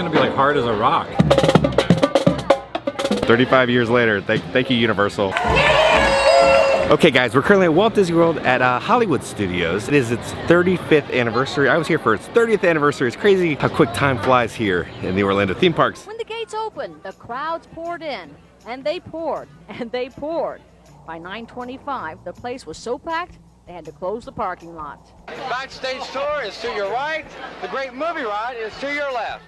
gonna be like hard as a rock. 35 years later, thank you, Universal. Okay guys, we're currently at Walt Disney World at Hollywood Studios. It is its 35th anniversary. I was here for its 30th anniversary. It's crazy how quick time flies here in the Orlando theme parks. When the gates opened, the crowds poured in, and they poured, and they poured. By 9:25, the place was so packed, they had to close the parking lot. Backstage tour is to your right. The great movie ride is to your left.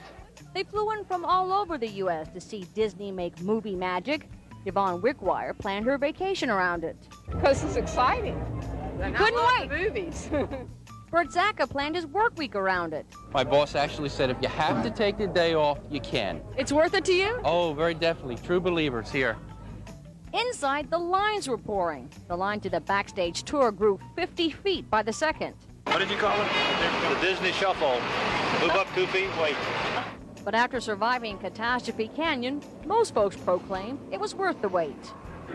They flew in from all over the U.S. to see Disney make movie magic. Yvonne Wickwire planned her vacation around it. Because it's exciting. Couldn't wait. Movies. Bert Zacca planned his work week around it. My boss actually said if you have to take the day off, you can. It's worth it to you? Oh, very definitely. True believers here. Inside, the lines were pouring. The line to the backstage tour grew 50 feet by the second. What did you call it? The Disney Shuffle. Move up 2 feet, wait. But after surviving Catastrophe Canyon, most folks proclaim it was worth the wait.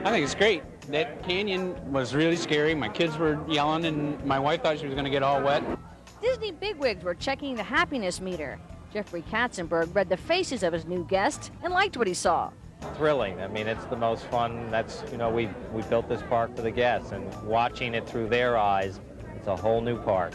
I think it's great. That canyon was really scary. My kids were yelling, and my wife thought she was going to get all wet. Disney bigwigs were checking the happiness meter. Jeffrey Katzenberg read the faces of his new guests and liked what he saw. Thrilling. I mean, it's the most fun. That's, you know, we built this park for the guests, and watching it through their eyes, it's a whole new park.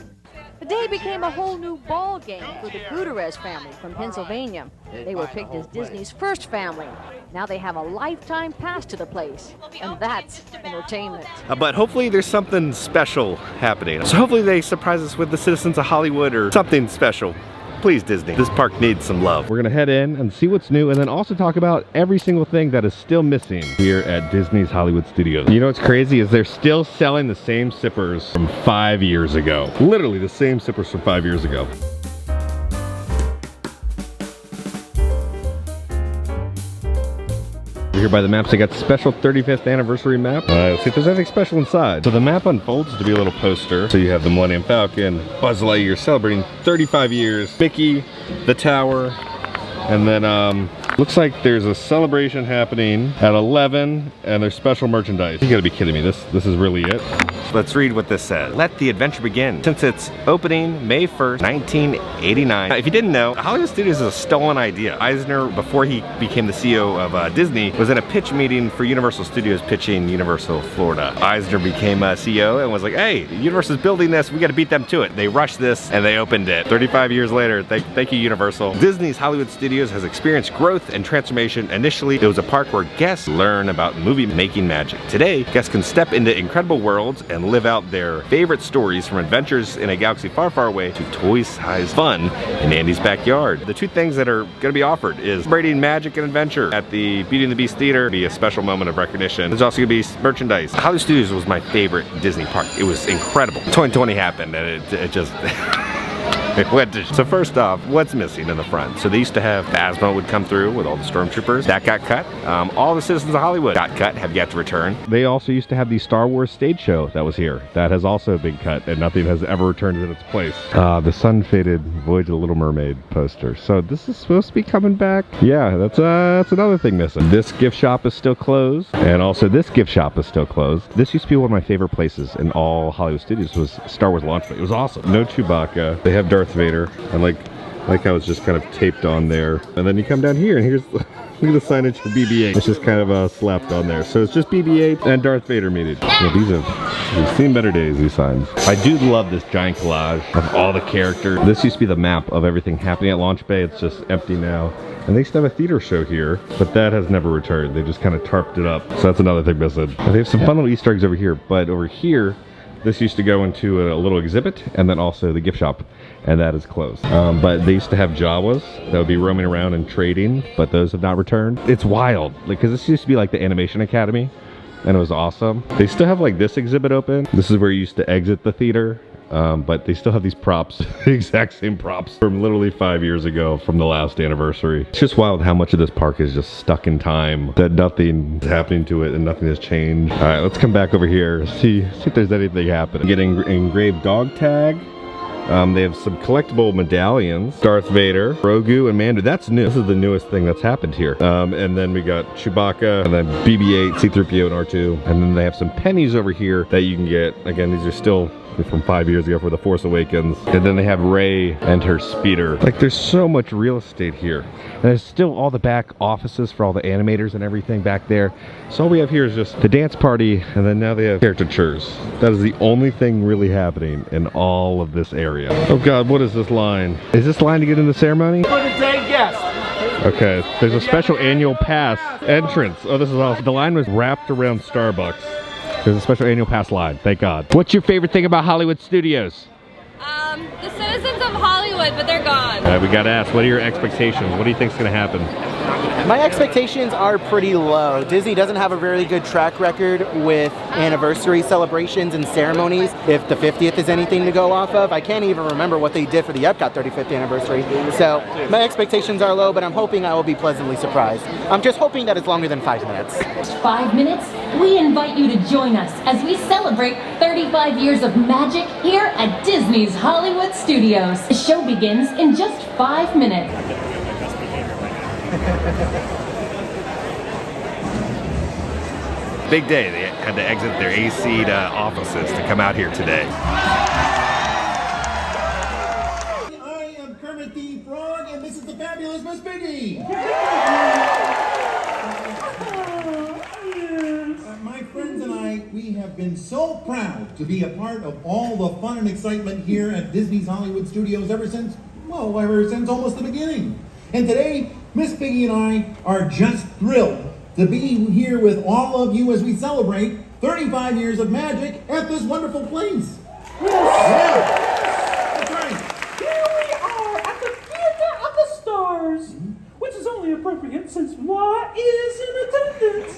The day became a whole new ball game for the Gutierrez family from Pennsylvania. They were picked as Disney's first family. Now they have a lifetime pass to the place, and that's entertainment. But hopefully there's something special happening. So hopefully they surprise us with the Citizens of Hollywood or something special. Please, Disney, this park needs some love. We're gonna head in and see what's new, and then also talk about every single thing that is still missing here at Disney's Hollywood Studios. You know what's crazy is they're still selling the same sippers from 5 years ago. Literally the same sippers from 5 years ago. We're here by the maps. They got special 35th anniversary map. Let's see if there's anything special inside. So the map unfolds to be a little poster. So you have the Millennium Falcon, Buzz Lightyear celebrating 35 years, Mickey, the tower, and then looks like there's a celebration happening at 11, and there's special merchandise. You gotta be kidding me. This is really it. Let's read what this says. Let the adventure begin. Since its opening May 1st, 1989. If you didn't know, Hollywood Studios is a stolen idea. Eisner, before he became the CEO of Disney, was in a pitch meeting for Universal Studios pitching Universal Florida. Eisner became CEO and was like, hey, Universal's building this, we gotta beat them to it. They rushed this and they opened it. 35 years later, thank you, Universal. Disney's Hollywood Studios has experienced growth and transformation. Initially, it was a park where guests learn about movie making magic. Today, guests can step into incredible worlds and live out their favorite stories, from adventures in a galaxy far, far away to toy-sized fun in Andy's backyard. The two things that are going to be offered is celebrating magic and adventure at the Beauty and the Beast Theater. Be a special moment of recognition. There's also going to be merchandise. Hollywood Studios was my favorite Disney park. It was incredible. 2020 happened and it just... So first off, what's missing in the front? So they used to have Phasma would come through with all the stormtroopers. That got cut. All the Citizens of Hollywood got cut, have yet to return. They also used to have the Star Wars stage show that was here. That has also been cut, and nothing has ever returned in its place. The sun-faded Voyage of the Little Mermaid poster. So this is supposed to be coming back. Yeah, that's another thing missing. This gift shop is still closed, and also this gift shop is still closed. This used to be one of my favorite places in all Hollywood Studios, was Star Wars Launch Bay. It was awesome. No Chewbacca. They have Darth Vader, and like how it's just kind of taped on there. And then you come down here and here's look at the signage for BB-8. It's just kind of slapped on there. So it's just BB-8 and Darth Vader meeting. Yeah, we've seen better days, these signs. I do love this giant collage of all the characters. This used to be the map of everything happening at Launch Bay. It's just empty now. And they used to have a theater show here, but that has never returned. They just kind of tarped it up. So that's another thing missing. They have some fun little Easter eggs over here, but over here, this used to go into a little exhibit, and then also the gift shop, and that is closed. But they used to have Jawas that would be roaming around and trading, but those have not returned. It's wild, because this used to be like the Animation Academy, and it was awesome. They still have like this exhibit open. This is where you used to exit the theater. But they still have these props, the exact same props from literally 5 years ago from the last anniversary. It's just wild how much of this park is just stuck in time, that nothing is happening to it and nothing has changed. All right, let's come back over here, see if there's anything happening. Getting engraved dog tag. They have some collectible medallions. Darth Vader, Grogu, and Mando. That's new. This is the newest thing that's happened here. And then we got Chewbacca, and then BB-8, C-3PO, and R2. And then they have some pennies over here that you can get. Again, these are still from 5 years ago for The Force Awakens. And then they have Rey and her speeder. Like, there's so much real estate here. And there's still all the back offices for all the animators and everything back there. So all we have here is just the dance party, and then now they have caricatures. That is the only thing really happening in all of this area. Oh God, what is this line? Is this line to get in the ceremony? Okay, there's a special annual pass entrance. Oh, this is awesome. The line was wrapped around Starbucks. There's a special annual pass line, thank God. What's your favorite thing about Hollywood Studios? The citizens of Hollywood, but they're gone. We gotta ask, what are your expectations? What do you think's gonna happen? My expectations are pretty low. Disney doesn't have a very good track record with anniversary celebrations and ceremonies. If the 50th is anything to go off of, I can't even remember what they did for the Epcot 35th anniversary. So my expectations are low, but I'm hoping I will be pleasantly surprised. I'm just hoping that it's longer than 5 minutes. 5 minutes? We invite you to join us as we celebrate 35 years of magic here at Disney's Hollywood Studios. The show begins in just 5 minutes. Big day. They had to exit their AC'd offices to come out here today. I am Kermit the Frog, and this is the fabulous Miss Piggy. My friends and I, we have been so proud to be a part of all the fun and excitement here at Disney's Hollywood Studios ever since almost the beginning. And today, Miss Piggy and I are just thrilled to be here with all of you as we celebrate 35 years of magic at this wonderful place. Yes. That's right. Here we are at the Theater of the Stars, which is only appropriate since Walt is in attendance.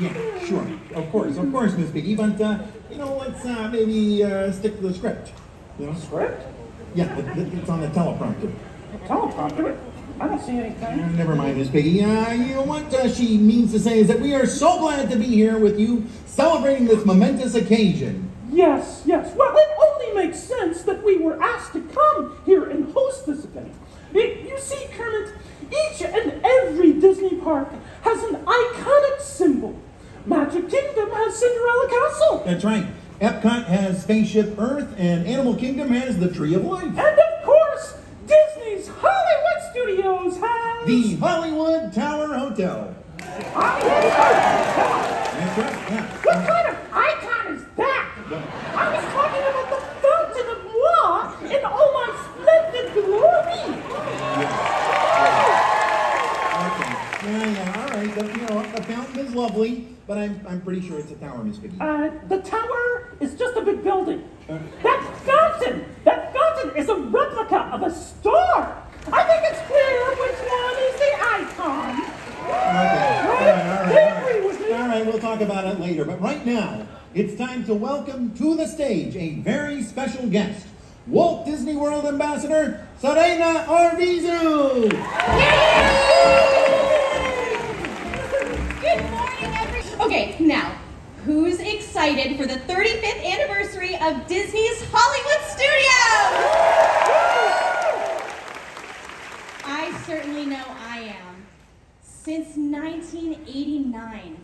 Yeah, sure. Of course, Miss Piggy. But, let's maybe stick to the script. You know? Script? Yeah, it's on the teleprompter. Teleprompter? I don't see anything. Never mind, Miss Piggy. What she means to say is that we are so glad to be here with you, celebrating this momentous occasion. Yes. Well, it only makes sense that we were asked to come here and host this event. You see, Kermit, each and every Disney park has an iconic symbol. Magic Kingdom has Cinderella Castle. That's right. Epcot has Spaceship Earth, and Animal Kingdom has the Tree of Life. And of course, Disney's Hollywood Studios has the Hollywood Tower Hotel. Hollywood Tower. That's right, yeah. What kind of icon is that? I was talking about the Fountain of Moi in all my splendid glory. Yeah, all right. The fountain is lovely, but I'm pretty sure it's a tower, Miss Piggy. The tower is just a big building. That fountain is a replica of a star. I think it's clear which one is the icon. Okay. All right, we'll talk about it later. But right now, it's time to welcome to the stage a very special guest, Walt Disney World Ambassador, Serena Arvizu. Good morning, everyone. Okay, now, who's excited for the 35th anniversary of Disney's Hollywood Studios? I certainly know I am. Since 1989,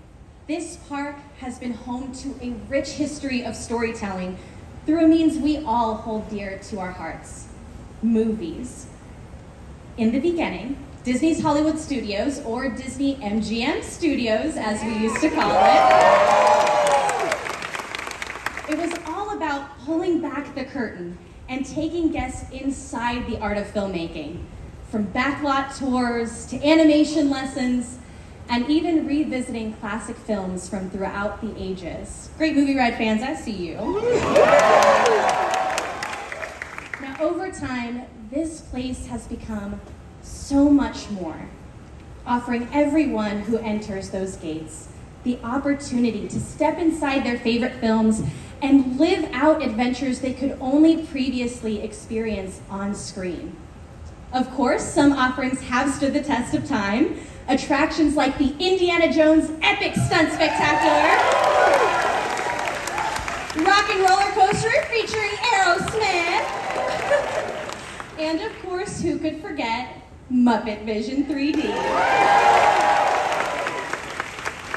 this park has been home to a rich history of storytelling through a means we all hold dear to our hearts: movies. In the beginning, Disney's Hollywood Studios, or Disney MGM Studios, as we used to call it was all about pulling back the curtain and taking guests inside the art of filmmaking, from backlot tours to animation lessons, and even revisiting classic films from throughout the ages. Great movie ride fans, I see you. Now, over time, this place has become so much more, offering everyone who enters those gates the opportunity to step inside their favorite films and live out adventures they could only previously experience on screen. Of course, some offerings have stood the test of time. Attractions like the Indiana Jones Epic Stunt Spectacular, Rock and Roller Coaster featuring Aerosmith, and of course, who could forget Muppet Vision 3D.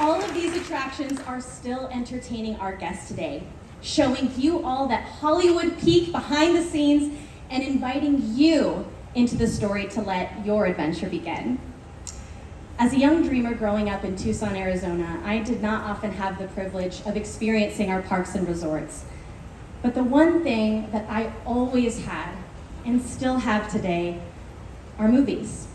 All of these attractions are still entertaining our guests today, showing you all that Hollywood peek behind the scenes and inviting you into the story to let your adventure begin. As a young dreamer growing up in Tucson, Arizona, I did not often have the privilege of experiencing our parks and resorts. But the one thing that I always had, and still have today, are movies.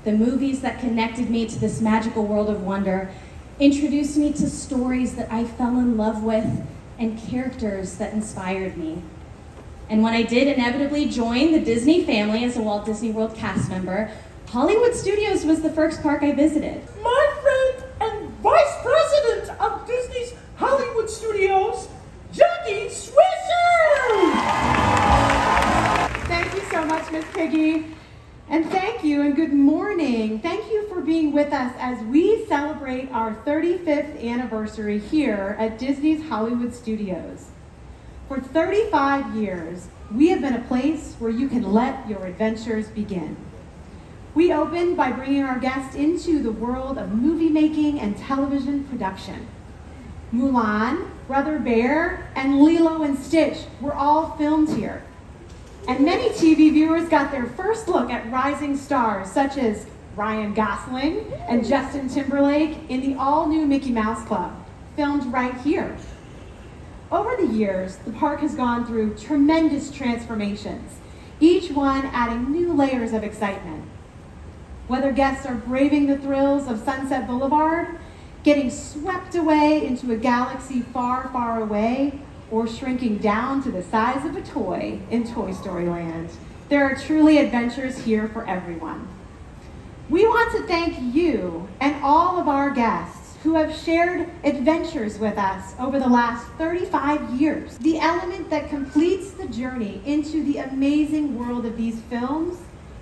The movies that connected me to this magical world of wonder, introduced me to stories that I fell in love with, and characters that inspired me. And when I did inevitably join the Disney family as a Walt Disney World cast member, Hollywood Studios was the first park I visited. My friend and Vice President of Disney's Hollywood Studios, Jackie Swisher! Thank you so much, Miss Piggy. And thank you and good morning. Thank you for being with us as we celebrate our 35th anniversary here at Disney's Hollywood Studios. For 35 years, we have been a place where you can let your adventures begin. We opened by bringing our guests into the world of movie making and television production. Mulan, Brother Bear, and Lilo and Stitch were all filmed here. And many TV viewers got their first look at rising stars such as Ryan Gosling and Justin Timberlake in the all-new Mickey Mouse Club, filmed right here. Over the years, the park has gone through tremendous transformations, each one adding new layers of excitement. Whether guests are braving the thrills of Sunset Boulevard, getting swept away into a galaxy far, far away, or shrinking down to the size of a toy in Toy Story Land, there are truly adventures here for everyone. We want to thank you and all of our guests who have shared adventures with us over the last 35 years. The element that completes the journey into the amazing world of these films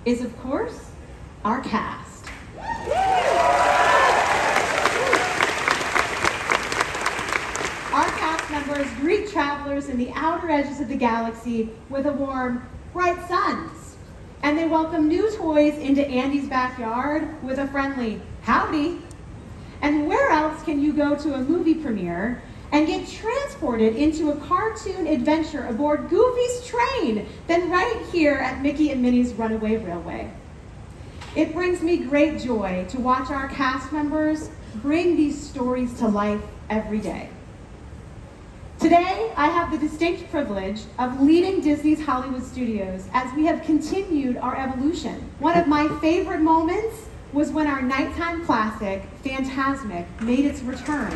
is, of course, our cast. Our cast members greet travelers in the outer edges of the galaxy with a warm, bright suns. And they welcome new toys into Andy's backyard with a friendly, howdy. And where else can you go to a movie premiere and get transported into a cartoon adventure aboard Goofy's train than right here at Mickey and Minnie's Runaway Railway? It brings me great joy to watch our cast members bring these stories to life every day. Today, I have the distinct privilege of leading Disney's Hollywood Studios as we have continued our evolution. One of my favorite moments was when our nighttime classic, Fantasmic, made its return.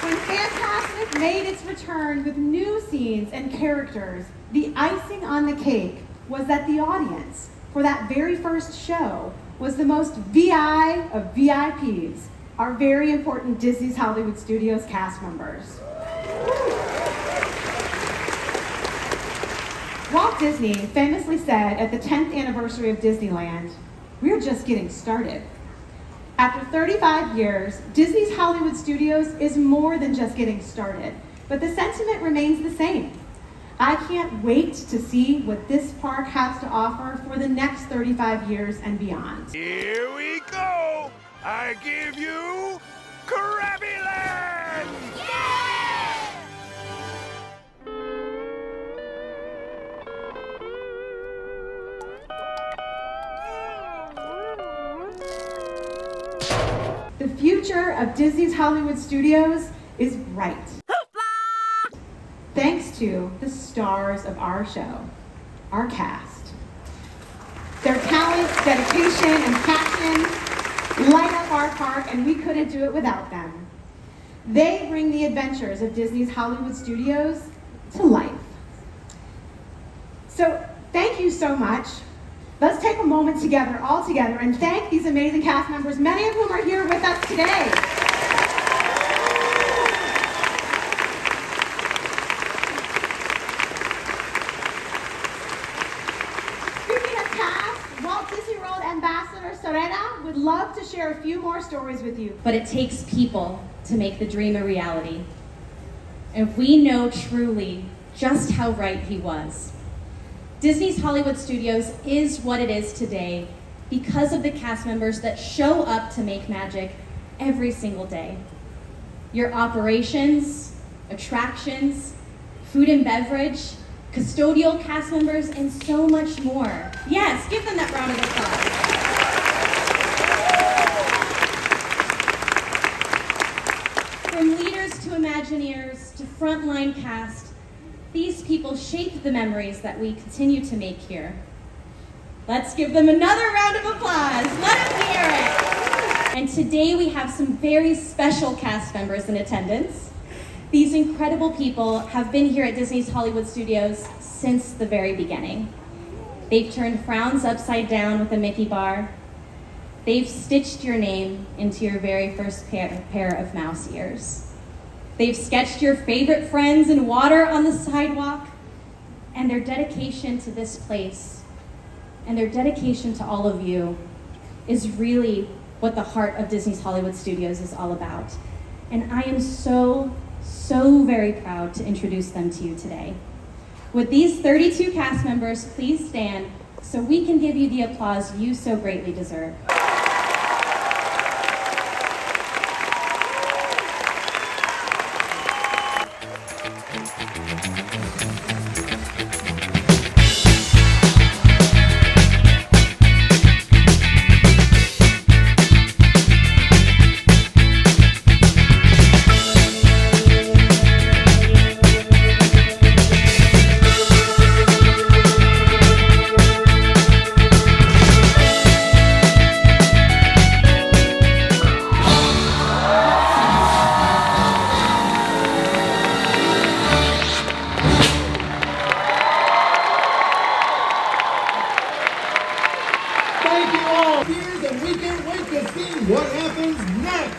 When Fantasmic made its return with new scenes and characters, the icing on the cake was that the audience for that very first show was the most VI of VIPs, our very important Disney's Hollywood Studios cast members. Walt Disney famously said at the 10th anniversary of Disneyland, "We're just getting started." After 35 years, Disney's Hollywood Studios is more than just getting started, but the sentiment remains the same. I can't wait to see what this park has to offer for the next 35 years and beyond. Here we go! I give you Krabby Land! The future of Disney's Hollywood Studios is bright. Thanks to the stars of our show, our cast. Their talent, dedication, and passion light up our park, and we couldn't do it without them. They bring the adventures of Disney's Hollywood Studios to life. So thank you so much. Let's take a moment together, all together, and thank these amazing cast members, many of whom are here with us today. Speaking of cast, Walt Disney World Ambassador Serena would love to share a few more stories with you. But it takes people to make the dream a reality. And we know truly just how right he was. Disney's Hollywood Studios is what it is today because of the cast members that show up to make magic every single day. your operations, attractions, food and beverage, custodial cast members, and so much more. Yes, give them that round of applause. From leaders to Imagineers to frontline cast, these people shape the memories that we continue to make here. Let's give them another round of applause. Let them hear it. And today we have some very special cast members in attendance. These incredible people have been here at Disney's Hollywood Studios since the very beginning. They've turned frowns upside down with a Mickey bar. They've stitched your name into your very first pair of mouse ears. They've sketched your favorite friends in water on the sidewalk. And their dedication to this place and their dedication to all of you is really what the heart of Disney's Hollywood Studios is all about. And I am so very proud to introduce them to you today. Would these 32 cast members please stand so we can give you the applause you so greatly deserve. What happens next?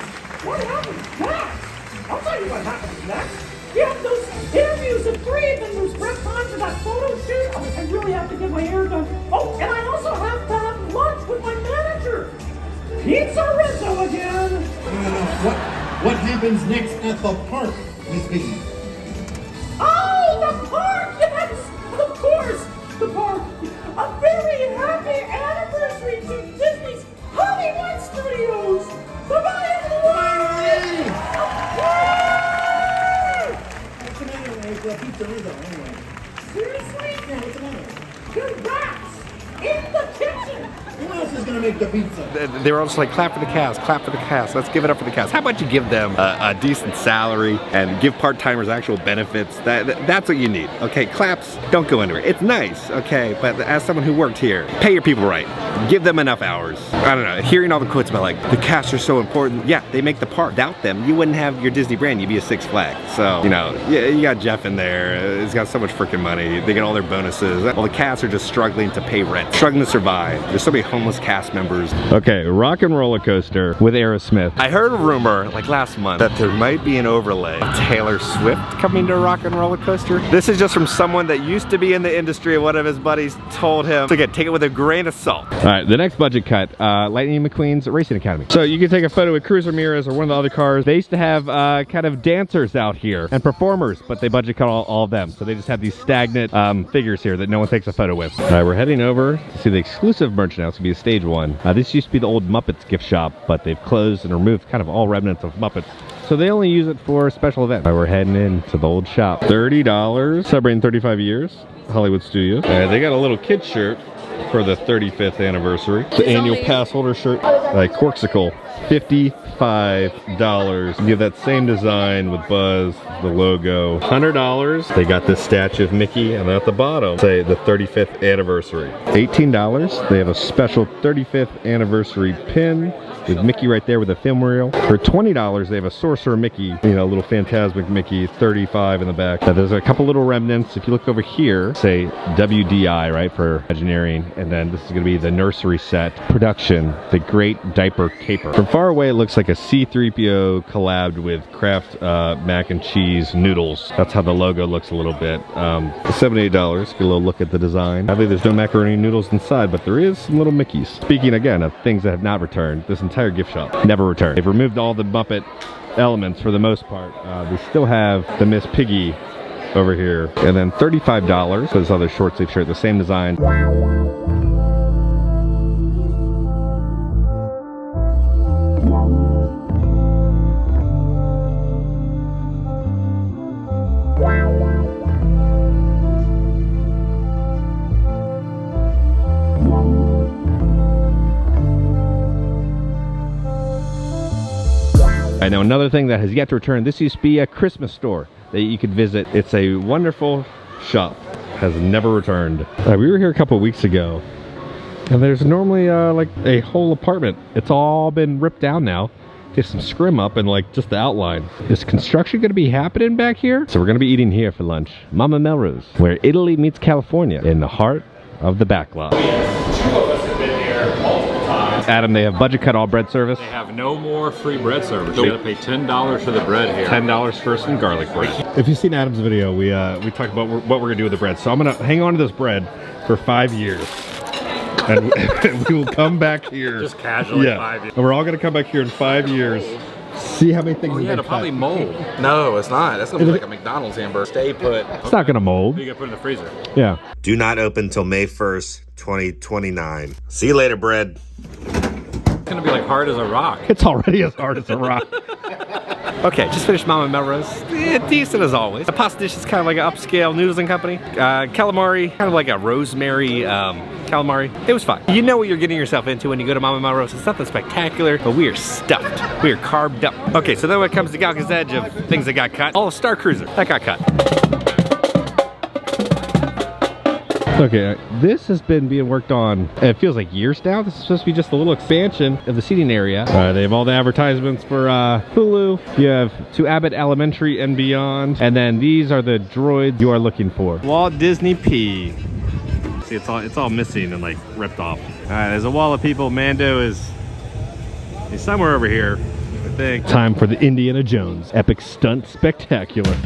What happens next? I'll tell you what happens next. You have those interviews at 3, and then there's prep time for that photo shoot. Oh, I really have to get my hair done. Oh, and I also have to have lunch with my manager. Pizza Rizzo again. What happens next at the park, Miss Piggy? Oh, the park! Yes, of course, the park. A very happy anniversary to Disney's Hollywood Studios. Bye-bye, everyone! What's the matter with Pizza Rizzo, anyway? Seriously? Yeah, what's the matter? There's rats in the kitchen. Who else is gonna make the pizza? They were all just like, clap for the cast, clap for the cast. Let's give it up for the cast. How about you give them a decent salary and give part-timers actual benefits? That's what you need. Okay, claps don't go into it. It's nice, okay, but as someone who worked here, pay your people right. Give them enough hours. I don't know, hearing all the quotes about like, the cast are so important. Yeah, they make the park. Without them, you wouldn't have your Disney brand. You'd be a Six Flags. So, you know, you got Jeff in there. He's got so much freaking money. They get all their bonuses. Well, the cast are just struggling to pay rent, struggling to survive. There's so many homeless cast members. Okay, Rock and Roller Coaster with Aerosmith. I heard a rumor, like last month, that there might be an overlay of Taylor Swift coming to Rock and Roller Coaster. This is just from someone that used to be in the industry, and one of his buddies told him. So again, take it with a grain of salt. All right, the next budget cut, Lightning McQueen's Racing Academy. So you can take a photo with Cruz Ramirez or one of the other cars. They used to have kind of dancers out here and performers, but they budget cut all of them. So they just have these stagnant figures here that no one takes a photo with. All right, we're heading over to see the exclusive merch now. It's gonna be a stage one. This used to be the old Muppets gift shop, but they've closed and removed kind of all remnants of Muppets. So they only use it for special events. All right, we're heading into the old shop. $30, celebrating 35 years, Hollywood Studios. They got a little kid shirt for the 35th anniversary. The annual pass holder shirt, like Corksicle, $55. You have that same design with Buzz, the logo. $100. They got this statue of Mickey, and at the bottom, say the 35th anniversary. $18. They have a special 35th anniversary pin with Mickey right there with a film reel. For $20, they have a Sorcerer Mickey, you know, a little Phantasmic Mickey, $35 in the back. Now, there's a couple little remnants. If you look over here, say WDI, right, for Imagineering, and then this is gonna be the nursery set production, the Great Diaper Caper. From far away, it looks like a C-3PO collabed with Kraft mac and cheese noodles. That's how the logo looks a little bit. $78, get a little look at the design. I believe there's no macaroni noodles inside, but there is some little Mickeys. Speaking again of things that have not returned, this entire gift shop never returned. They've removed all the Muppet elements for the most part. They still have the Miss Piggy over here. And then $35 for this other short sleeve shirt, the same design. right, now another thing that has yet to return, this used to be a Christmas store that you could visit. It's a wonderful shop, has never returned. We were here a couple of weeks ago, and there's normally like a whole apartment. It's all been ripped down now. There's some scrim up and like just the outline. Is construction gonna be happening back here? So we're gonna be eating here for lunch. Mama Melrose, where Italy meets California, in the heart of the backlot. Two of us have been here multiple times. Adam, they have budget cut all bread service. They have no more free bread service. You gotta pay $10 for the bread here. $10 for some garlic bread. If you've seen Adam's video, we talked about what we're gonna do with the bread. So I'm gonna hang on to this bread for 5 years. And we will come back here. Just casually, 5 years. And we're all gonna come back here in 5 years. See how many things yeah, it'll probably mold. No, it's not. That's gonna be like a McDonald's hamburger. Stay put. It's not gonna mold. You gotta put it in the freezer. Yeah. Do not open till May 1st, 2029. See you later, bread. It's gonna be like hard as a rock. It's already as hard as a rock. Okay, just finished Mama Melrose. Decent as always. The pasta dish is kind of like an upscale noodling company. Calamari, kind of like a rosemary calamari. It was fine. You know what you're getting yourself into when you go to Mama Melrose. It's nothing spectacular, but we are stuffed. We are carved up. Okay, so then when it comes to Galca's Edge of things that got cut, oh, Star Cruiser, that got cut. Okay, this has been being worked on, it feels like years now. This is supposed to be just a little expansion of the seating area. They have all the advertisements for Hulu. You have to Abbott Elementary and beyond. And then these are the droids you are looking for. Walt Disney P. See, it's all missing and like ripped off. All right, there's a wall of people. Mando is he's somewhere over here, I think. Time for the Indiana Jones Epic Stunt Spectacular.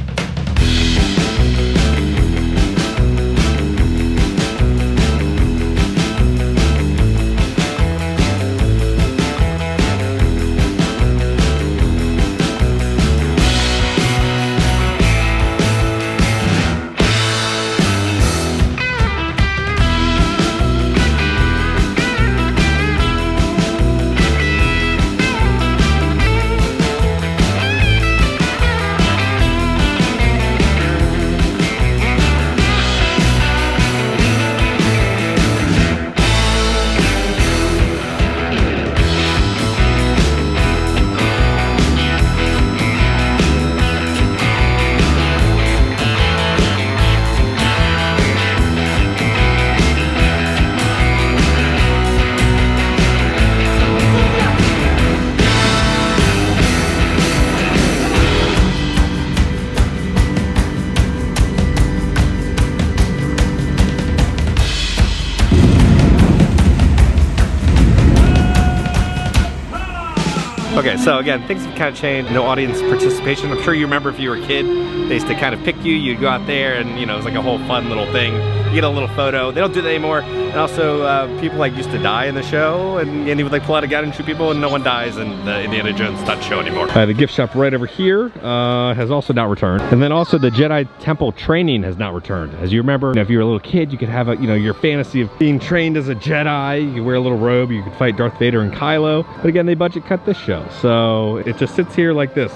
Okay, so again, things have kind of changed. No audience participation. I'm sure you remember if you were a kid, they used to kind of pick you. You'd go out there and, you know, it was like a whole fun little thing. You get a little photo. They don't do that anymore. And also, people like used to die in the show, and he would like pull out a gun and shoot people, and no one dies in the Indiana Jones stunt show anymore. The gift shop right over here has also not returned. And then also the Jedi Temple training has not returned. As you remember, if you were a little kid, you could have your fantasy of being trained as a Jedi. You could wear a little robe, you could fight Darth Vader and Kylo. But again, they budget cut this show. So it just sits here like this.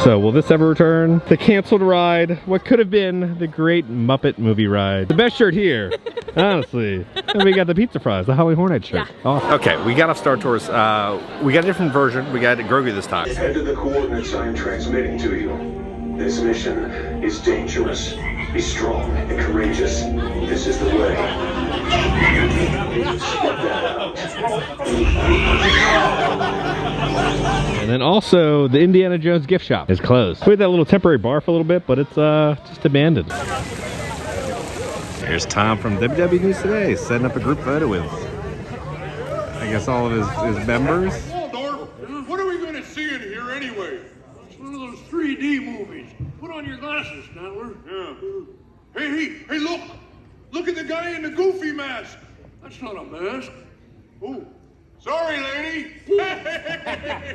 So will this ever return? The canceled ride, what could have been the great Muppet movie ride. The best shirt here, honestly. And we got the pizza fries, the Holly Hornet shirt. Yeah. Awesome. Okay, we got off Star Tours. We got a different version. We got Grogu this time. Head to the coordinates I am transmitting to you. This mission is dangerous. Be strong and courageous. This is the way. Step that out. And then also, the Indiana Jones gift shop is closed. We had that little temporary bar for a little bit, but it's just abandoned. Here's Tom from WW News Today, setting up a group photo with, I guess, all of his members. Waldorf, what are we going to see in here anyway? It's one of those 3D movies. Put on your glasses, Statler. Yeah. Hey, look! Look at the guy in the goofy mask. That's not a mask. Oh. Sorry, lady.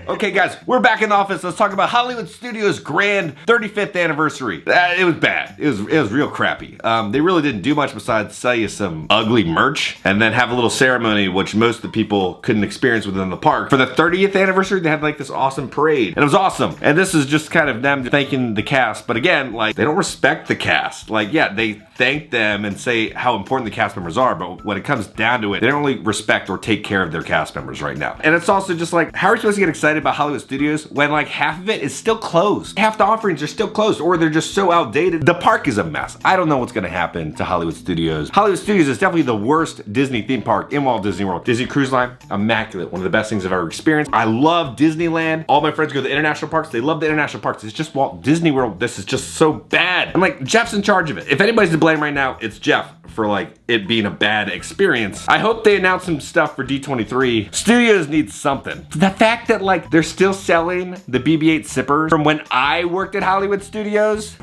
Okay, guys, we're back in the office. Let's talk about Hollywood Studios' grand 35th anniversary. It was bad. It was real crappy. They really didn't do much besides sell you some ugly merch and then have a little ceremony, which most of the people couldn't experience within the park. For the 30th anniversary, they had like this awesome parade, and it was awesome. And this is just kind of them thanking the cast. But again, like, they don't respect the cast. Like, yeah, they thank them and say how important the cast members are, but when it comes down to it, they don't really respect or take care of their cast members. numbers right now. And it's also just like, how are we supposed to get excited about Hollywood Studios when like half of it is still closed? Half the offerings are still closed, or they're just so outdated. The park is a mess. I don't know what's gonna happen to Hollywood Studios. Hollywood Studios is definitely the worst Disney theme park in Walt Disney World. Disney Cruise Line, immaculate. One of the best things I've ever experienced. I love Disneyland. All my friends go to the international parks. They love the international parks. It's just Walt Disney World. This is just so bad. I'm like, Jeff's in charge of it. If anybody's to blame right now, it's Jeff for like it being a bad experience. I hope they announce some stuff for D23. Studios need something. The fact that like they're still selling the BB-8 sippers from when I worked at Hollywood Studios. Is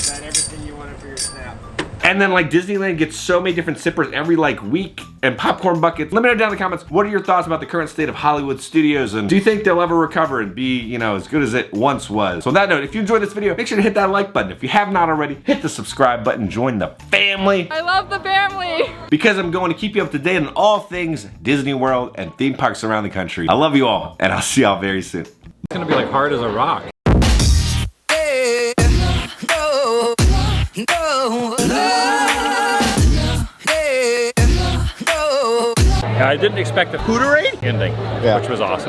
that everything you wanted for your snap? And then like Disneyland gets so many different sippers every like week and popcorn buckets. Let me know down in the comments, what are your thoughts about the current state of Hollywood Studios, and do you think they'll ever recover and be, you know, as good as it once was? So on that note, if you enjoyed this video, make sure to hit that like button. If you have not already, hit the subscribe button, join the family. I love the family. Because I'm going to keep you up to date on all things Disney World and theme parks around the country. I love you all, and I'll see y'all very soon. It's gonna be like hard as a rock. I didn't expect the Hooterade ending, which was awesome.